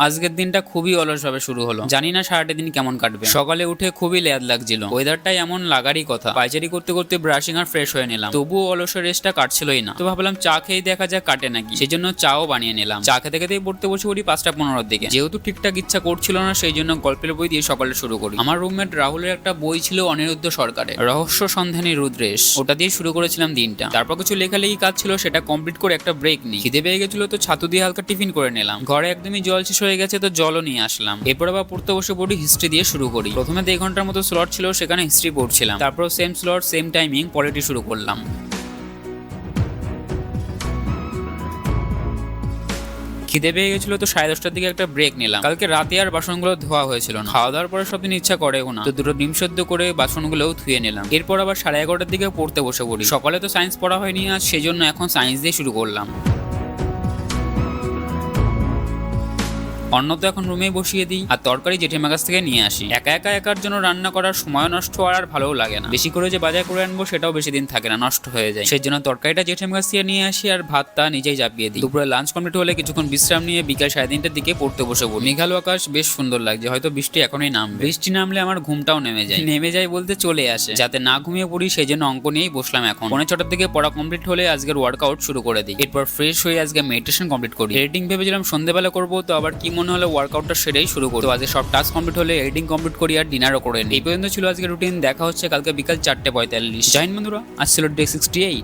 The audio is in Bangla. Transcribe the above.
আজকের দিনটা খুবই অলসভাবে শুরু হলো, জানি না সারাটা দিন কেমন কাটবে। সকালে উঠে খুবই লেদ লাগছিল, ওয়েদারটাই এমন লাগারই কথা। পাইচারি করতে করতে ব্রাশিং আর ফ্রেশ হয়ে নিলাম, তবুও অলসের রেস্টটা কাটছিলই না। তো ভাবলাম চা খেয়ে দেখা যাক কাটে নাকি, সেই জন্য চাও বানিয়ে নিলাম। চা খেতে খেতেই পড়তে বসে পড়ি 5:15 দিকে। যেহেতু ঠিকঠাক ইচ্ছা করছিল না, সেই জন্য গল্পের বই দিয়ে সকালে শুরু করি। আমার রুমমেট রাহুলের একটা বই ছিল অনিরুদ্ধ সরকারের রহস্য সন্ধানী রুদ্রেশ, ওটা দিয়ে শুরু করেছিলাম দিনটা। তারপর কিছু লেখালেখি কাজ ছিল, সেটা কমপ্লিট করে একটা ব্রেক নিই। খিদে পেয়ে গেছিল তো ছাতু দিয়ে হালকা টিফিন করে নিলাম। ঘরে একদমই জল শেষ হয়ে গেছে, তো জলও নিয়ে আসলাম। এরপর আবার পড়তে বসে পড়ি হিস্ট্রি দিয়ে শুরু করি। প্রথমে 2 ঘন্টার মতো স্লট ছিল, সেখানে হিস্ট্রি পড়ছিলাম। তারপর same slot same timing polity শুরু করলাম। খিদে পেয়ে গেছিল তো 10:30টার দিকে একটা ব্রেক নিলাম। কালকে রাতে আর বাসনগুলো ধোয়া হয়েছিল না, খাওয়া দাওয়ার পরে সব দিন ইচ্ছা করেও না, তো দুটো ডিম সেদ্ধ করে বাসনগুলোও ধুয়ে নিলাম। এরপর আবার 11:30টার দিকে পড়তে বসে পড়ি। সকালে তো সায়েন্স পড়া হয়নি আজ, সেই জন্য এখন সায়েন্স দিয়ে শুরু করলাম। অন্য তো এখন রুমে বসিয়ে দিই, আর তরকারি জেঠিমার কাছ থেকে নিয়ে আসি। একা একার জন্য রান্না করার সময় নষ্ট আর ভালোও লাগে না। বেশি করে যে বাজার করে আনবো সেটাও বেশি দিন থাকে না, নষ্ট হয়ে যায়। সেই জন্য তরকারিটা জেঠিমার কাছ থেকে নিয়ে আসি, আর ভাতটা নিজেই চাপিয়ে দিই। দুপুরে লাঞ্চ কমপ্লিট হলে কিছুক্ষণ বিশ্রাম নিয়ে বিকাল 3:30টার দিকে পড়তে বসে পড়ি। মেঘালো আকাশ বেশ সুন্দর লাগছে, হয়তো বৃষ্টি এখনই নামবে। বৃষ্টি নামলে আমার ঘুমটাও নেমে যায় বলতে চলে আসে। যাতে না ঘুমিয়ে পড়ি সেই জন্য অঙ্ক নিয়েই বসলাম। এখন 5:45টার দিকে পড়া কমপ্লিট হলে আজকের ওয়ার্কআউট শুরু করে দিই। এরপর ফ্রেশ হয়ে আজকে মেডিটেশন কমপ্লিট করি। এডিটিং ভেবেছিলাম সন্ধ্যেবেলা করবো, তো আবার কি মনে হলো ওয়ার্কআউটটা সেটাই শুরু করবো। তো আজকে সব টাস্ক কমপ্লিট হলে এডিটিং কমপ্লিট করি আর ডিনারও করে নিই। এই পর্যন্ত ছিল আজকে রুটিন। দেখা হচ্ছে কালকে বিকাল 4:45। জয়েন বন্ধুরা, আজ ছিল ডে 68।